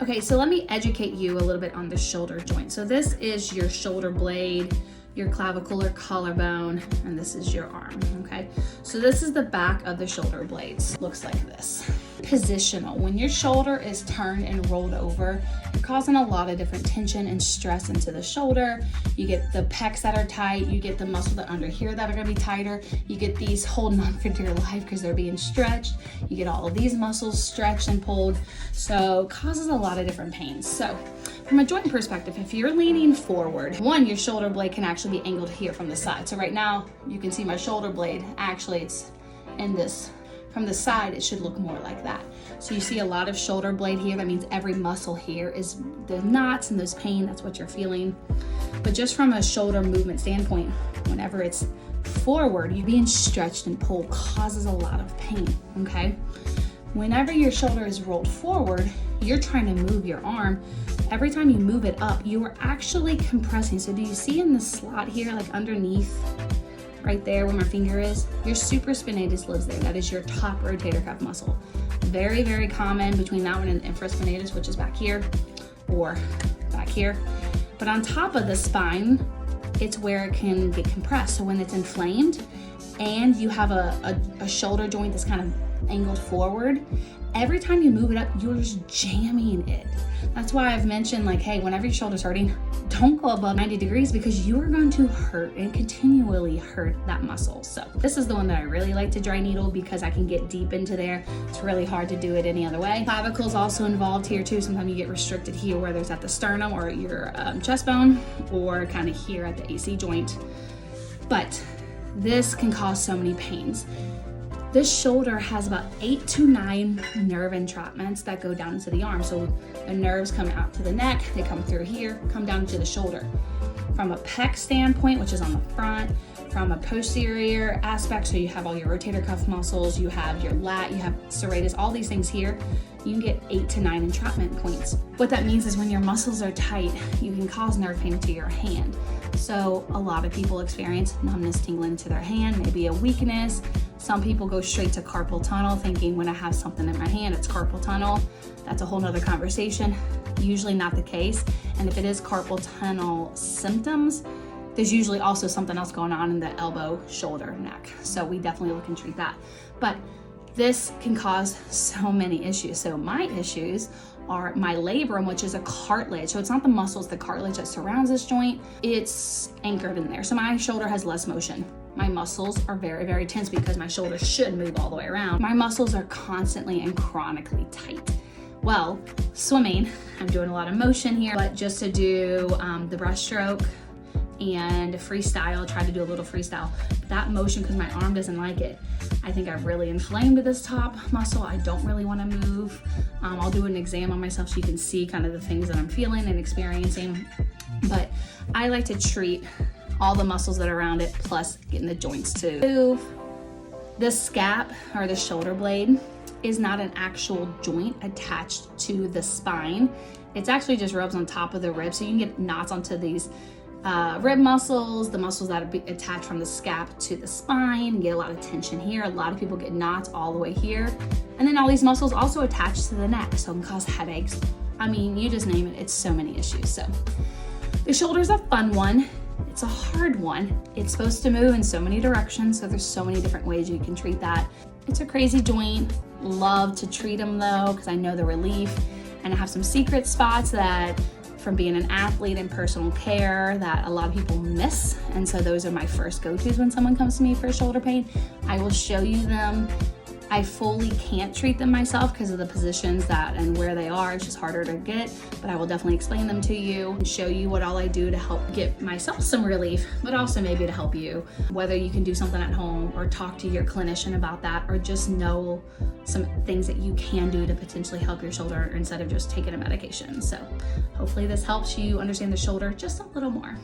Okay, so let me educate you a little bit on the shoulder joint. So this is your shoulder blade, your clavicle or collarbone, and this is your arm, okay? So this is the back of the shoulder blades. Looks like this. Positional. When your shoulder is turned and rolled over, you're causing a lot of different tension and stress into the shoulder. You get the pecs that are tight, you get the muscles that under here that are gonna be tighter, you get these holding on for dear life because they're being stretched, you get all of these muscles stretched and pulled, so causes a lot of different pains. So from a joint perspective, if you're leaning forward, one, your shoulder blade can actually be angled here from the side. So right now, you can see my shoulder blade, actually it's in this. From the side, it should look more like that. So you see a lot of shoulder blade here. That means every muscle here is the knots and those pain, that's what you're feeling. But just from a shoulder movement standpoint, whenever it's forward, you being stretched and pulled causes a lot of pain, okay? Whenever your shoulder is rolled forward, you're trying to move your arm. Every time you move it up, you are actually compressing. So do you see in the slot here, like underneath, right there where my finger is, your supraspinatus lives there. That is your top rotator cuff muscle. Very, very common between that one and infraspinatus, which is back here or back here. But on top of the spine, it's where it can get compressed. So when it's inflamed and you have a shoulder joint that's kind of angled forward, every time you move it up, you're just jamming it. That's why I've mentioned, like, hey, whenever your shoulder's hurting, don't go above 90 degrees because you are going to hurt and continually hurt that muscle. So this is the one that I really like to dry needle because I can get deep into there. It's really hard to do it any other way. Clavicle's also involved here too. Sometimes you get restricted here, whether it's at the sternum or your chest bone or kind of here at the AC joint. But this can cause so many pains. This shoulder has about 8 to 9 nerve entrapments that go down into the arm. So the nerves come out to the neck, they come through here, come down to the shoulder. From a pec standpoint, which is on the front, from a posterior aspect, so you have all your rotator cuff muscles, you have your lat, you have serratus, all these things here, you can get 8 to 9 entrapment points. What that means is when your muscles are tight, you can cause nerve pain to your hand. So a lot of people experience numbness, tingling to their hand, maybe a weakness. Some people go straight to carpal tunnel thinking when I have something in my hand, it's carpal tunnel. That's a whole nother conversation. Usually not the case. And if it is carpal tunnel symptoms, there's usually also something else going on in the elbow, shoulder, neck. So we definitely look and treat that. But this can cause so many issues. So my issues are my labrum, which is a cartilage. So it's not the muscles, the cartilage that surrounds this joint, it's anchored in there. So my shoulder has less motion. My muscles are very, very tense because my shoulder should move all the way around. My muscles are constantly and chronically tight. Well, swimming, I'm doing a lot of motion here, but just to do the breaststroke and freestyle, try to do a little freestyle. That motion, because my arm doesn't like it, I think I've really inflamed this top muscle. I don't really want to move. I'll do an exam on myself so you can see kind of the things that I'm feeling and experiencing. But I like to treat all the muscles that are around it, plus getting the joints to move. The scap or the shoulder blade is not an actual joint attached to the spine. It's actually just rubs on top of the rib, so you can get knots onto these rib muscles, the muscles that are attached from the scap to the spine, get a lot of tension here. A lot of people get knots all the way here. And then all these muscles also attached to the neck, so it can cause headaches. I mean, you just name it, it's so many issues. So the shoulder's a fun one. It's a hard one. It's supposed to move in so many directions, so there's so many different ways you can treat that. It's a crazy joint. Love to treat them though, because I know the relief. And I have some secret spots that from being an athlete in personal care that a lot of people miss. And so those are my first go-tos when someone comes to me for shoulder pain. I will show you them. I fully can't treat them myself because of the positions that and where they are. It's just harder to get, but I will definitely explain them to you and show you what all I do to help get myself some relief, but also maybe to help you, whether you can do something at home or talk to your clinician about that, or just know some things that you can do to potentially help your shoulder instead of just taking a medication. So hopefully this helps you understand the shoulder just a little more.